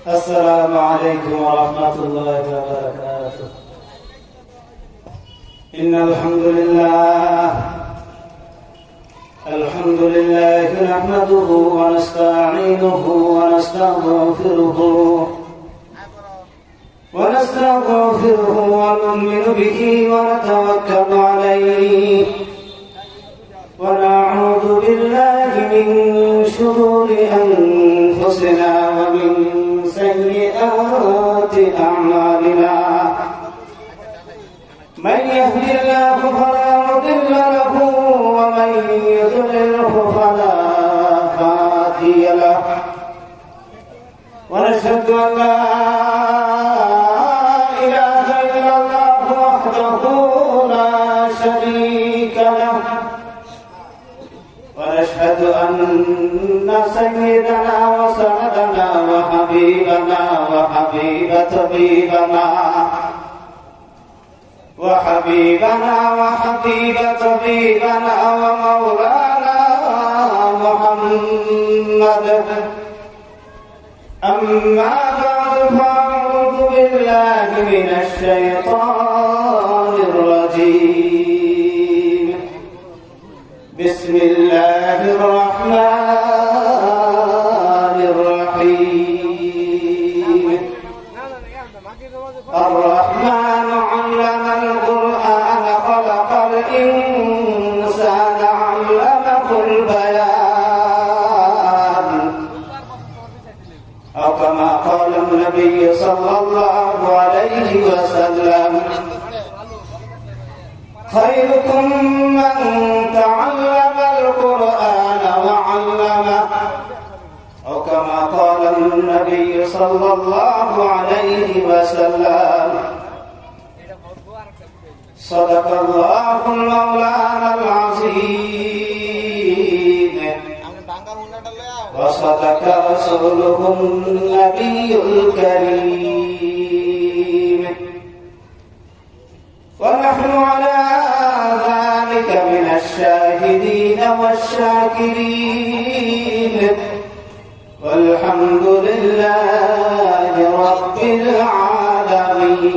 السلام عليكم ورحمة الله وبركاته. إن الحمد لله نحمده ونستعينه ونستغفره ونؤمن به ونتوكل عليه ونعوذ بالله من شرور أنفسنا ومن سيئات أعمالنا. من يهد الله فلا مضل له ومن يضلله فلا هادي له. ونشهد أن لا إله إلا الله وحده لا شريك له. ونشهد أن سيدنا وسندنا وحبيبنا وحبيب طبيبنا ومولانا محمد. أما بعد فأعوذ بالله من الشيطان الرجيم. بسم الله الرحمن الرحيم. الرحمن علم القرآن خلق الإنسان علمه البيان. أو كما قال النبي صلى الله عليه وسلم: خيركم من تعلم القرآن وعلمه. أو كما قال النبي صلى الله عليه وسلم: صدق الله المولانا العظيم وصدق رسوله النبي الكريم. ونحن على ذلك من الشاهدين والشاكرين، والحمد لله رب العالمين.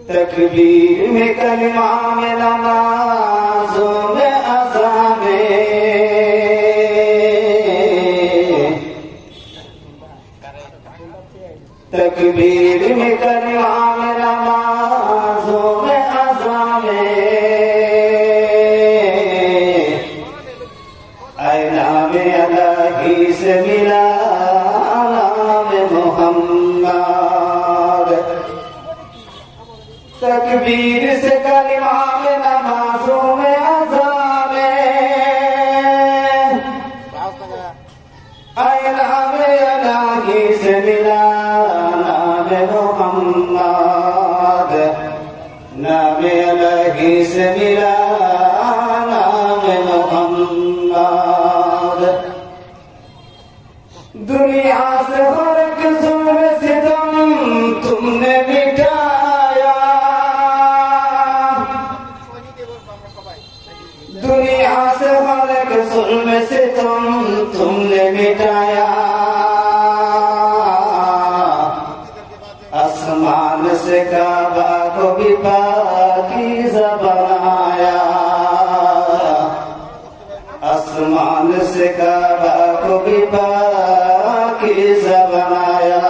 تکبیر میں کلمہ میں نمازوں میں اذان میں، تکبیر میں کلمہ میں نمازوں میں اذان میں، اے نام الہی سے ملا نام محمد. تکبیر سے کلمہ میں نمازوں میں اذان میں، اے نام الہی سے ملا نام محمد. نام الہی سے ملا نام محمد. دنیا سے ہر ایک ظلم ستم تم نے مٹایا، دنیا سے ہر ایک ظلم ستم تم نے مٹایا. آسمان سے کعبہ کو بھی پاکیزہ بنایا، آسمان سے کعبہ کو بھی پاکیزہ بنایا.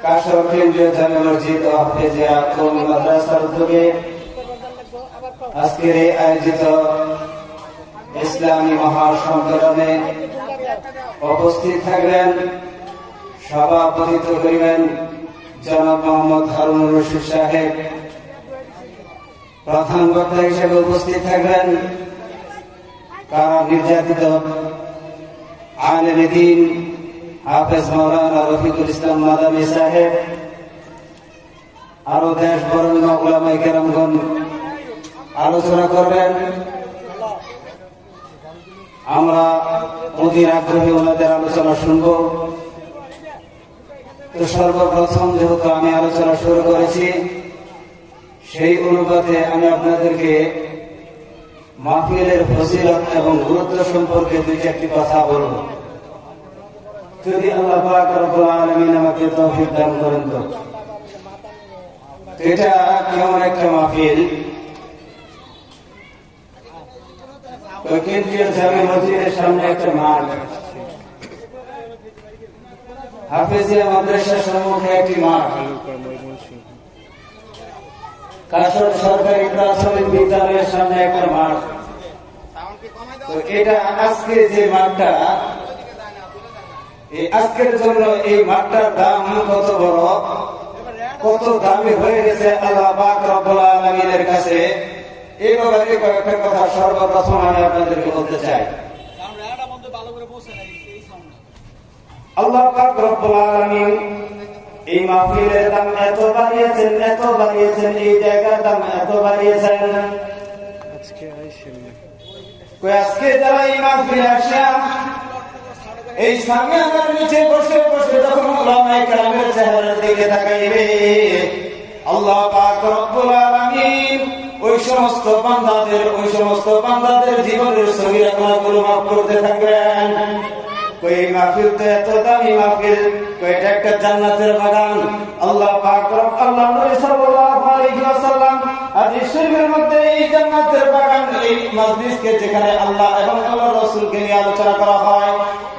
কাশর কেন্দ্রীয় জামে মসজিদ ও হাফেজিয়া কওমি মাদ্রাসার উদ্যোগে আজকের এই আয়োজিত ইসলামী মহাসম্মেলনে উপস্থিত থাকবেন, সভাপতিত্ব করিবেন জনাব মোহাম্মদ হারুনুর রশিদ সাহেব। প্রধান বক্তা হিসেবে উপস্থিত থাকবেন কারা নির্যাতিত আলেমে দ্বীন হাফেজ মাওলানা রফিকুল ইসলাম মাদানী সাহেব, আরো দেশ বরেণ্য উলামায়ে কেরামগণ আলোচনা করবেন। আমরা অধীর আগ্রহে ওনাদের আলোচনা শুনব। তো সর্বপ্রথম যেহেতু আমি আলোচনা শুরু করেছি, সেই অনুপাতে আমি আপনাদেরকে মাহফিলের ফজিলত এবং গুরুত্ব সম্পর্কে দুই চারটি কথা বলব, যদি আল্লাহ পাক রব্বুল আলামিন আমাকে তৌফিক দান করেন। তো এটা কেমন একটা মাহফিল? কেন্দ্রীয় জামে মসজিদের সামনে একটা মাঠ, হাফেজিয়া মাদ্রাসার সম্মুখে একটি মাঠ, কাশর সরকারি প্রাথমিক বিদ্যালয়ের সামনে একটা মাঠ। তো এটা আজকে যে মাঠটা, আজকের জন্য এই মাঠটার দাম কত বড়, কত দামি হয়ে গেছে আল্লাহ পাক রব্বুল আলামিনের কাছে। এই ব্যাপারে কয়েকটা কথা সর্বপ্রথম আমি আপনাদেরকে বলতে চাই। আল্লাহ পাক রব্বুল আলামিন এই মাহফিলের দাম এত বাড়িয়েছেন, এত বাড়িয়েছেন, এই জায়গার দাম এত বাড়িয়েছেন। আজকে যারা এই মাহফিলে আসে, এই সামিয়ানার নিচে বসে বসে যখন উলামায়ে কেরামের চেহারার দিকে তাকাইবে, আল্লাহ পাক রব্বুল আলামিন ওই সমস্ত বান্দাদের জীবনের সগীরা গুনাহগুলো মাফ করতে থাকবেন। এই মাহফিল তো এত দামি মাহফিল, এটা একটা জান্নাতের বাগান। আল্লাহ পাক আল্লাহ নবী সাল্লাল্লাহু আলাইহি ওয়াসাল্লাম হাদিস শরীফের মধ্যে এই জান্নাতের বাগান, এই মজলিসকে যেখানে আল্লাহ এবং আল্লাহর রাসূলকে নিয়ে আলোচনা করা হয়,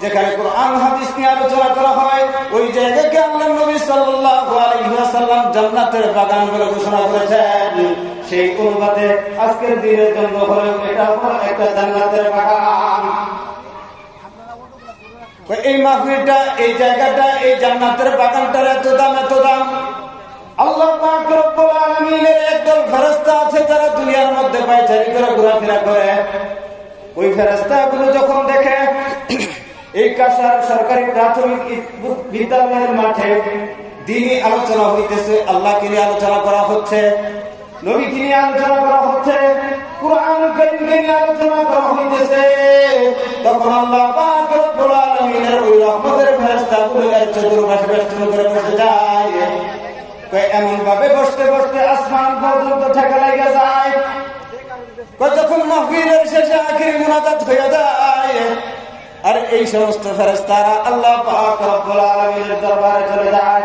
যেখানে কোরআন হাদিস নিয়ে আলোচনা করা হয়, ওই জায়গাকে আল্লাহ নবী সাল্লাল্লাহু আলাইহি ওয়াসাল্লাম জান্নাতের বাগান বলে ঘোষণা করেছেন। সেই অনুপাতে আজকের দিনের জন্য হলো এটা একটা জান্নাতের বাগান। এই মাহফিলটা, এই জায়গাটা, এই জান্নাতের বাগানটার এত দাম, এত দাম। আল্লাহ পাক রব্বুল আলামিনের একদল ফেরেশতা আছে যারা দুনিয়ার মধ্যে পায়চারি করে ঘোরাফেরা করে। ওই ফেরেশতাগুলো যখন দেখে এই কাশার সরকারি প্রাথমিক বিদ্যালয়ের মাঠে দ্বীনি আলোচনা হইতেছে, আল্লাহকে নিয়ে আলোচনা করা হচ্ছে, নবীকে নিয়ে আলোচনা করা হচ্ছে, কুরআন কারীমকে নিয়ে আলোচনা করা হইতেছে, তখন আল্লাহ পাক রব্বুল আলামিনের ওই রহমতের ফেরেশতাগুলো এর চতুর্পাশে বেষ্টন করে বসে যায়। এমন ভাবে বসতে বসতে আসমান পর্যন্ত ঠেকা লেগে যায়। যখন মাহফিলের শেষে আখিরি মুনাজাত হয়ে যায়, আর এই সমস্ত ফেরেশতারা আল্লাহ পাক রব্বুল আলামিনের দরবারে চলে যায়।